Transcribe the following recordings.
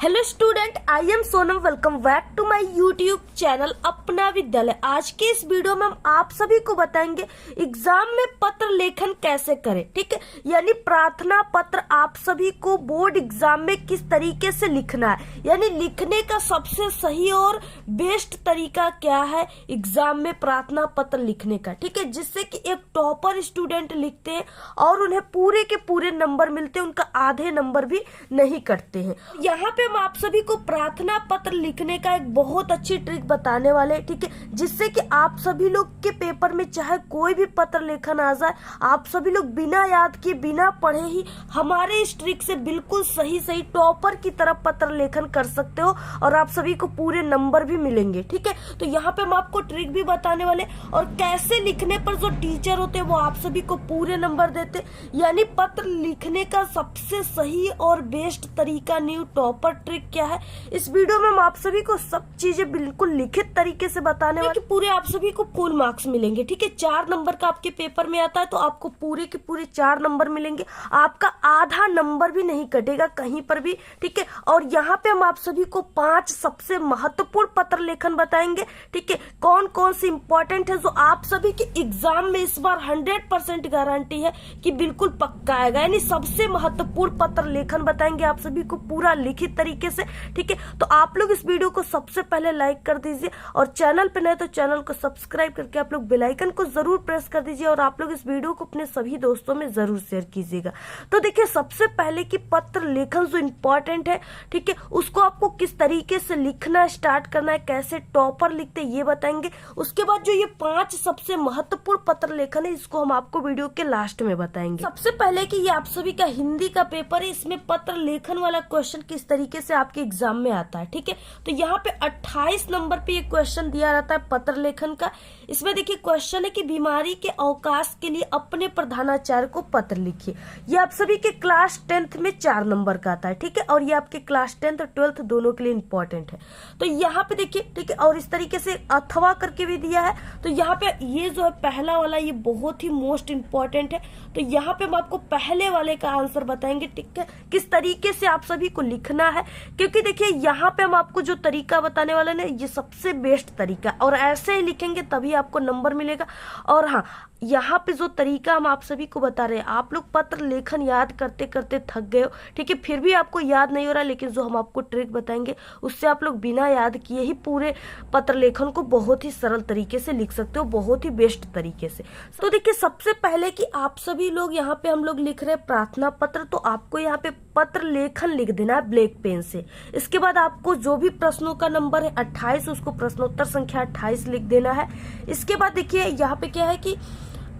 Hello student, I am Sonam. Welcome back to my YouTube channel Apna Vidyalaya. आज के इस video में हम आप सभी को बताएंगे एग्जाम में पत्र लेखन कैसे करें। ठीक है, यानी प्रार्थना पत्र आप सभी को बोर्ड एग्जाम में किस तरीके से लिखना है, यानी लिखने का सबसे सही और बेस्ट तरीका क्या है एग्जाम में प्रार्थना पत्र लिखने का। ठीक है, जिससे कि एक टॉपर स्टूडेंट लिखते हैं और उन्हें पूरे के पूरे नंबर मिलते हैं, उनका आधे नंबर भी नहीं कटते हैं। यहाँ पे हम आप सभी को प्रार्थना पत्र लिखने का एक बहुत अच्छी ट्रिक बताने वाले हैं। ठीक है, जिससे कि आप सभी लोग के पेपर में चाहे कोई भी पत्र लेखन आ जाए, आप सभी लोग बिना याद किए बिना पढ़े ही हमारे इस ट्रिक से बिल्कुल सही सही टॉपर की तरफ पत्र लेखन कर सकते हो और आप सभी को पूरे नंबर भी मिलेंगे। ठीक है, तो यहाँ पे हम आपको ट्रिक भी बताने वाले और कैसे लिखने पर जो टीचर होते हैं वो आप सभी को पूरे नंबर देते, यानी पत्र लिखने का सबसे सही और बेस्ट तरीका न्यू टॉपर ट्रिक क्या है। इस वीडियो में हम आप सभी को सब चीजें बिल्कुल लिखित तरीके से बताने वाले कि पूरे आप सभी को फुल मार्क्स मिलेंगे। ठीक है, 4 नंबर का आपके पेपर में आता है तो आपको पूरे के पूरे 4 नंबर मिलेंगे, आपका आधा नंबर भी नहीं कटेगा कहीं पर भी। ठीक है, और यहाँ पे हम आप सभी को 5 सबसे महत्वपूर्ण पत्र लेखन बताएंगे। ठीक है, कौन कौन से इंपॉर्टेंट है जो आप सभी के एग्जाम में इस बार 100% गारंटी है कि बिल्कुल पक्का आएगा, यानी सबसे महत्वपूर्ण पत्र लेखन बताएंगे आप सभी को पूरा लिखित तरीके से। ठीक है, तो आप लोग इस वीडियो को सबसे पहले लाइक कर दीजिए और चैनल पे नए तो चैनल को सब्सक्राइब करके आप लोग बेल आइकन को जरूर प्रेस कर दीजिए और आप लोग इस वीडियो को अपने सभी दोस्तों में जरूर शेयर कीजिएगा। तो देखिए, सबसे पहले कि पत्र लेखन जो इम्पोर्टेंट है, ठीक है, उसको आपको किस तरीके से लिखना स्टार्ट करना है, कैसे टॉपर लिखते ये बताएंगे। उसके बाद जो ये 5 सबसे महत्वपूर्ण पत्र लेखन है इसको हम आपको वीडियो के लास्ट में बताएंगे। सबसे पहले कि ये आप सभी का हिंदी का पेपर है, इसमें पत्र लेखन वाला क्वेश्चन किस तरीके से आपके एग्जाम में आता है। ठीक है, तो यहाँ पे 28 नंबर पे ये क्वेश्चन दिया रहता है पत्र लेखन का। इसमें देखिए क्वेश्चन है कि बीमारी के अवकाश के लिए अपने प्रधानाचार्य को पत्र लिखिए। ये आप सभी के क्लास 10th में 4 नंबर का आता है। ठीक है, और ये आपके क्लास 10th और 12th दोनों के लिए इंपॉर्टेंट है। तो यहाँ पे देखिए, ठीक है, और इस तरीके से अथवा करके भी दिया है। तो यहाँ पे ये जो है पहला वाला ये बहुत ही मोस्ट इंपॉर्टेंट है। तो यहाँ पे हम आपको पहले वाले का आंसर बताएंगे। ठीक है, किस तरीके से आप सभी को लिखना है, क्योंकि देखिए यहाँ पे हम आपको जो तरीका बताने वाले हैं ये सबसे बेस्ट तरीका, और ऐसे ही लिखेंगे तभी आपको नंबर मिलेगा। और हाँ, यहाँ पे जो तरीका हम आप सभी को बता रहे हैं, आप लोग पत्र लेखन याद करते करते थक गए हो, ठीक है, फिर भी आपको याद नहीं हो रहा, लेकिन जो हम आपको ट्रिक बताएंगे उससे आप लोग बिना याद किए ही पूरे पत्र लेखन को बहुत ही सरल तरीके से लिख सकते हो, बहुत ही बेस्ट तरीके से। तो देखिए, सबसे पहले कि आप सभी लोग यहाँ पे हम लोग लिख रहे हैं प्रार्थना पत्र, तो आपको यहाँ पे पत्र लेखन लिख देना है ब्लैक पेन से। इसके बाद आपको जो भी प्रश्नों का नंबर है 28, उसको प्रश्नोत्तर संख्या 28 लिख देना है। इसके बाद देखिए यहाँ पे क्या है कि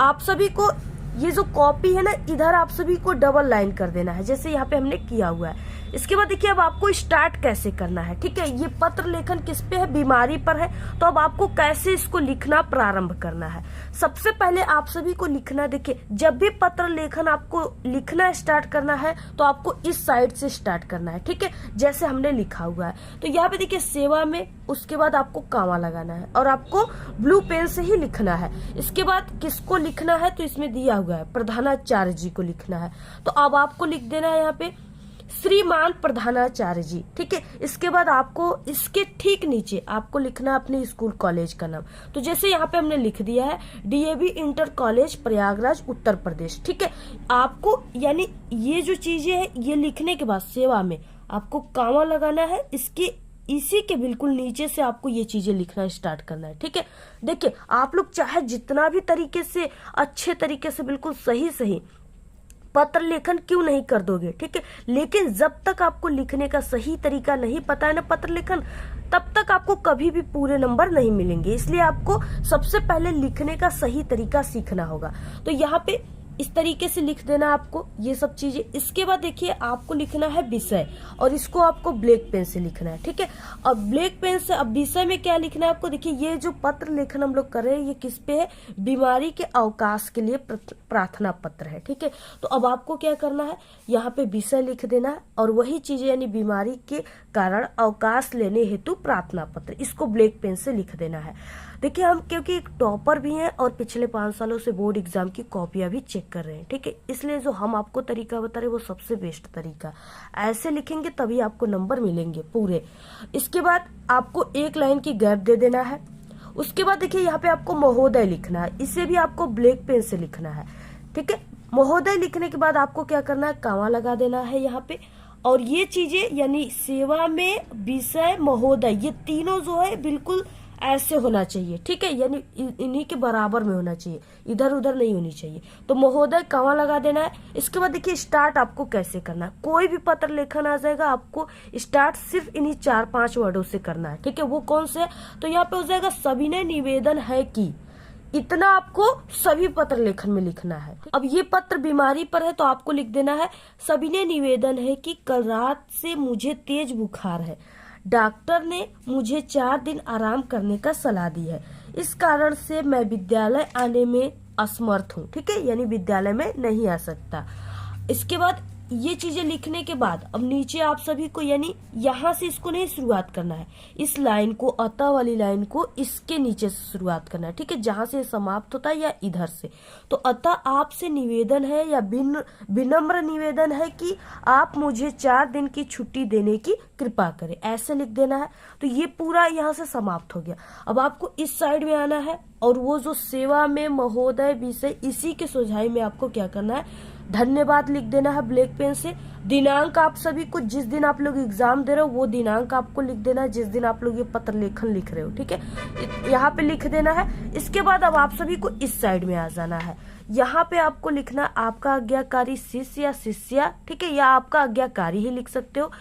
आप सभी को ये जो कॉपी है ना, इधर आप सभी को डबल लाइन कर देना है, जैसे यहाँ पे हमने किया हुआ है। इसके बाद देखिए अब आपको स्टार्ट कैसे करना है। ठीक है, ये पत्र लेखन किस पे है, बीमारी पर है, तो अब आपको कैसे इसको लिखना प्रारंभ करना है। सबसे पहले आप सभी को लिखना, देखिए जब भी पत्र लेखन आपको लिखना स्टार्ट करना है तो आपको इस साइड से स्टार्ट करना है। ठीक है, जैसे हमने लिखा हुआ है। तो यहाँ पे देखिए सेवा में, उसके बाद आपको कामा लगाना है और आपको ब्लू पेन से ही लिखना है। इसके बाद किसको लिखना है, तो इसमें दिया हुआ है प्रधानाचार्य जी को लिखना है। तो अब आपको लिख देना है यहाँ पे श्रीमान प्रधानाचार्य जी। ठीक है, इसके बाद आपको इसके ठीक नीचे आपको लिखना है अपने स्कूल कॉलेज का नाम। तो जैसे यहाँ पे हमने लिख दिया है DAV inter college Prayagraj Uttar Pradesh. ठीक है, आपको यानी ये जो चीजें है ये लिखने के बाद सेवा में आपको कामा लगाना है, इसके इसी के बिल्कुल नीचे से आपको ये चीजें लिखना स्टार्ट करना है। ठीक है, देखिए आप लोग चाहे जितना भी तरीके से अच्छे तरीके से बिल्कुल सही सही पत्र लेखन क्यों नहीं कर दोगे, ठीक है, लेकिन जब तक आपको लिखने का सही तरीका नहीं पता है ना पत्र लेखन, तब तक आपको कभी भी पूरे नंबर नहीं मिलेंगे। इसलिए आपको सबसे पहले लिखने का सही तरीका सीखना होगा। तो यहाँ पे इस तरीके से लिख देना आपको ये सब चीजें। इसके बाद देखिए आपको लिखना है विषय, और इसको आपको ब्लैक पेन से लिखना है। ठीक है, अब ब्लैक पेन से अब विषय में क्या लिखना है आपको, देखिए ये जो पत्र लेखन हम लोग कर रहे हैं ये किस पे है, बीमारी के अवकाश के लिए प्रार्थना पत्र है। ठीक है, तो अब आपको क्या करना है, यहाँ पे विषय लिख देना है और वही चीजें यानी बीमारी के कारण अवकाश लेने हेतु प्रार्थना पत्र, इसको ब्लैक पेन से लिख देना है। देखिए हम क्योंकि एक टॉपर भी हैं और पिछले 5 सालों से बोर्ड एग्जाम की कॉपियां भी चेक कर रहे हैं, ठीक है, इसलिए जो हम आपको तरीका बता रहे हैं वो सबसे बेस्ट तरीका। ऐसे लिखेंगे तभी आपको नंबर मिलेंगे पूरे। इसके बाद आपको एक लाइन की गैप दे देना है। उसके बाद देखिए यहाँ पे आपको महोदय लिखना है, इसे भी आपको ब्लैक पेन से लिखना है, ठीक है। महोदय लिखने के बाद आपको क्या करना है, कामा लगा देना है यहाँ पे। और ये चीजें यानी सेवा में विषय महोदय, ये तीनों जो है बिल्कुल ऐसे होना चाहिए, ठीक है, यानी इन्हीं के बराबर में होना चाहिए, इधर उधर नहीं होनी चाहिए। तो महोदय कामा लगा देना है। इसके बाद देखिए स्टार्ट आपको कैसे करना है। कोई भी पत्र लेखन आ जाएगा, आपको स्टार्ट सिर्फ इन्हीं 4-5 वर्डों से करना है, ठीक है। वो कौन से? तो यहाँ पे हो जाएगा सविनय निवेदन है कि, इतना आपको सभी पत्र लेखन में लिखना है। अब ये पत्र बीमारी पर है तो आपको लिख देना है सविनय निवेदन है कि कल रात से मुझे तेज बुखार है, डॉक्टर ने मुझे 4 दिन आराम करने का सलाह दी है, इस कारण से मैं विद्यालय आने में असमर्थ हूँ, ठीक है, यानी विद्यालय में नहीं आ सकता। इसके बाद ये चीजें लिखने के बाद अब नीचे आप सभी को यानी यहाँ से इसको नहीं शुरुआत करना है, इस लाइन को, अतः वाली लाइन को इसके नीचे से शुरुआत करना है, ठीक है, जहां से समाप्त होता है या इधर से। तो अतः आपसे निवेदन है या विनम्र निवेदन है कि आप मुझे 4 दिन की छुट्टी देने की कृपा करें, ऐसे लिख देना है। तो ये पूरा यहाँ से समाप्त हो गया। अब आपको इस साइड में आना है और वो जो सेवा में महोदय विषय, इसी के सुझाव में आपको क्या करना है, धन्यवाद लिख देना है ब्लैक पेन से। दिनांक आप सभी को, जिस दिन आप लोग एग्जाम दे रहे हो वो दिनांक आपको लिख देना है, जिस दिन आप लोग ये पत्र लेखन लिख रहे हो, ठीक है, यहाँ पे लिख देना है। इसके बाद अब आप सभी को इस साइड में आ जाना है। यहाँ पे आपको लिखना आपका आज्ञाकारी शिष्य या शिष्या, ठीक है, या आपका आज्ञाकारी ही लिख सकते हो।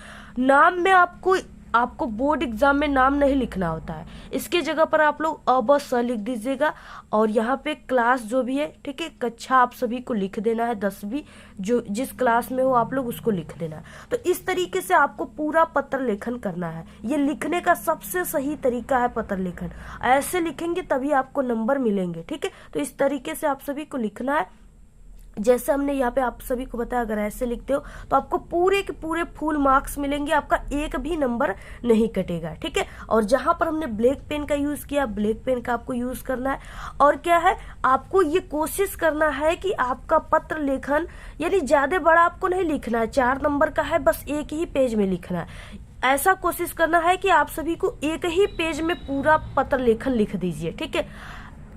नाम में आपको बोर्ड एग्जाम में नाम नहीं लिखना होता है, इसके जगह पर आप लोग अ ब स लिख दीजिएगा। और यहाँ पे क्लास जो भी है, ठीक है, कक्षा आप सभी को लिख देना है, 10वीं, जो जिस क्लास में हो आप लोग उसको लिख देना है। तो इस तरीके से आपको पूरा पत्र लेखन करना है। ये लिखने का सबसे सही तरीका है पत्र लेखन। ऐसे लिखेंगे तभी आपको नंबर मिलेंगे, ठीक है। तो इस तरीके से आप सभी को लिखना है, जैसे हमने यहाँ पे आप सभी को बताया। अगर ऐसे लिखते हो तो आपको पूरे के पूरे फुल मार्क्स मिलेंगे, आपका एक भी नंबर नहीं कटेगा, ठीक है। और जहां पर हमने ब्लैक पेन का यूज किया, ब्लैक पेन का आपको यूज करना है। और क्या है, आपको ये कोशिश करना है कि आपका पत्र लेखन यानी ज्यादा बड़ा आपको नहीं लिखना है, 4 नंबर का है, बस एक ही पेज में लिखना है। ऐसा कोशिश करना है कि आप सभी को एक ही पेज में पूरा पत्र लेखन लिख दीजिए, ठीक है।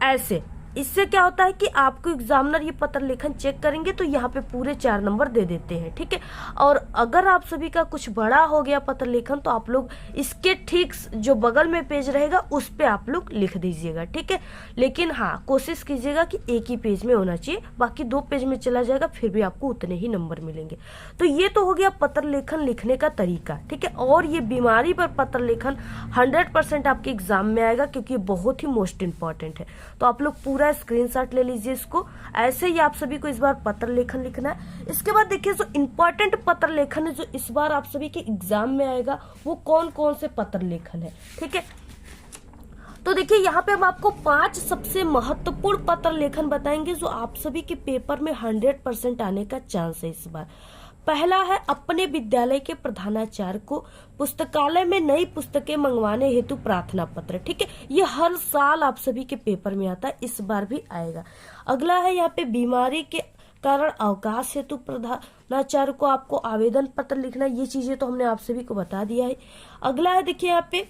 ऐसे इससे क्या होता है कि आपको एग्जामिनर ये पत्र लेखन चेक करेंगे तो यहाँ पे पूरे 4 नंबर दे देते हैं, ठीक है। और अगर आप सभी का कुछ बड़ा हो गया पत्र लेखन तो आप लोग इसके ठीक जो बगल में पेज रहेगा उस पे आप लोग लिख दीजिएगा, ठीक है। लेकिन हाँ, कोशिश कीजिएगा कि एक ही पेज में होना चाहिए, बाकी 2 पेज में चला जाएगा फिर भी आपको उतने ही नंबर मिलेंगे। तो ये तो हो गया पत्र लेखन लिखने का तरीका, ठीक है। और ये बीमारी पर पत्र लेखन 100% आपके एग्जाम में आएगा, क्योंकि ये बहुत ही मोस्ट इंपॉर्टेंट है। तो आप लोग पूरा स्क्रीनशॉट ले लीजिए इसको। ऐसे ही आप सभी को इस बार पत्र लेखन लिखना है। इसके बाद देखिए जो इंपॉर्टेंट पत्र लेखन है जो इस बार आप सभी के एग्जाम में आएगा वो कौन कौन से पत्र लेखन है, ठीक है। तो देखिए यहाँ पे हम आपको 5 सबसे महत्वपूर्ण पत्र लेखन बताएंगे जो आप सभी के पेपर में 100% आने का चांस है इस बार। पहला है अपने विद्यालय के प्रधानाचार्य को पुस्तकालय में नई पुस्तकें मंगवाने हेतु प्रार्थना पत्र, ठीक है। ये हर साल आप सभी के पेपर में आता है, इस बार भी आएगा। अगला है यहाँ पे बीमारी के कारण अवकाश हेतु प्रधानाचार्य को आपको आवेदन पत्र लिखना। ये चीजें तो हमने आप सभी को बता दिया है। अगला है देखिए यहाँ पे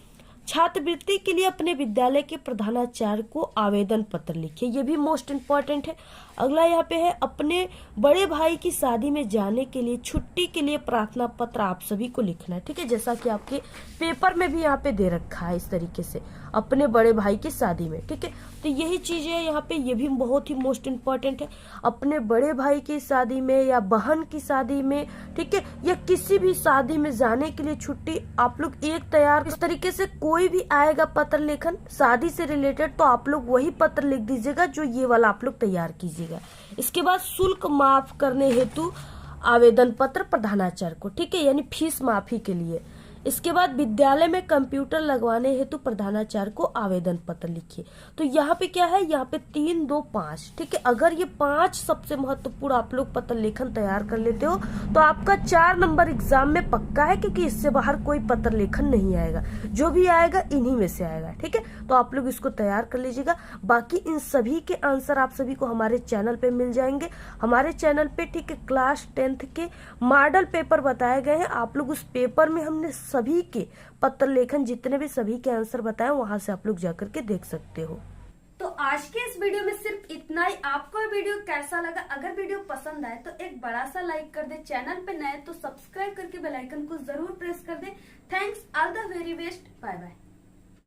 छात्रवृत्ति के लिए अपने विद्यालय के प्रधानाचार्य को आवेदन पत्र लिखिए, ये भी मोस्ट इम्पोर्टेंट है। अगला यहाँ पे है अपने बड़े भाई की शादी में जाने के लिए छुट्टी के लिए प्रार्थना पत्र आप सभी को लिखना है, ठीक है, जैसा कि आपके पेपर में भी यहाँ पे दे रखा है इस तरीके से, अपने बड़े भाई की शादी में, ठीक है। तो यही चीजें है यहाँ पे, ये भी बहुत ही मोस्ट इम्पोर्टेंट है। अपने बड़े भाई की शादी में या बहन की शादी में, ठीक है, या किसी भी शादी में जाने के लिए छुट्टी आप लोग एक तैयार, इस तरीके से कोई भी आएगा पत्र लेखन शादी से रिलेटेड तो आप लोग वही पत्र लिख दीजिएगा जो ये वाला आप लोग तैयार कीजिएगा। इसके बाद शुल्क माफ करने हेतु आवेदन पत्र प्रधानाचार्य को, ठीक है, यानी फीस माफी के लिए। इसके बाद विद्यालय में कंप्यूटर लगवाने हेतु प्रधानाचार्य को आवेदन पत्र लिखिए। तो यहाँ पे क्या है, यहाँ पे 3, 2, 5, ठीक है। अगर ये 5 सबसे महत्वपूर्ण आप लोग पत्र लेखन तैयार कर लेते हो तो आपका 4 नंबर एग्जाम में पक्का है, क्योंकि इससे बाहर कोई पत्र लेखन नहीं आएगा, जो भी आएगा इन्हीं में से आएगा, ठीक है। तो आप लोग इसको तैयार कर लीजिएगा। बाकी इन सभी के आंसर आप सभी को हमारे चैनल पे मिल जाएंगे। हमारे चैनल पे, ठीक है, क्लास 10th के मॉडल पेपर बताए गए हैं। आप लोग उस पेपर में हमने सभी के पत्र लेखन जितने भी सभी के आंसर बताए, वहां से आप लोग जाकर के देख सकते हो। तो आज के इस वीडियो में सिर्फ इतना ही। आपको ये वीडियो कैसा लगा? अगर वीडियो पसंद आए तो एक बड़ा सा लाइक कर दे। चैनल पे नए तो सब्सक्राइब करके बेल आइकन को जरूर प्रेस कर दे। Thanks, all the very best, bye bye.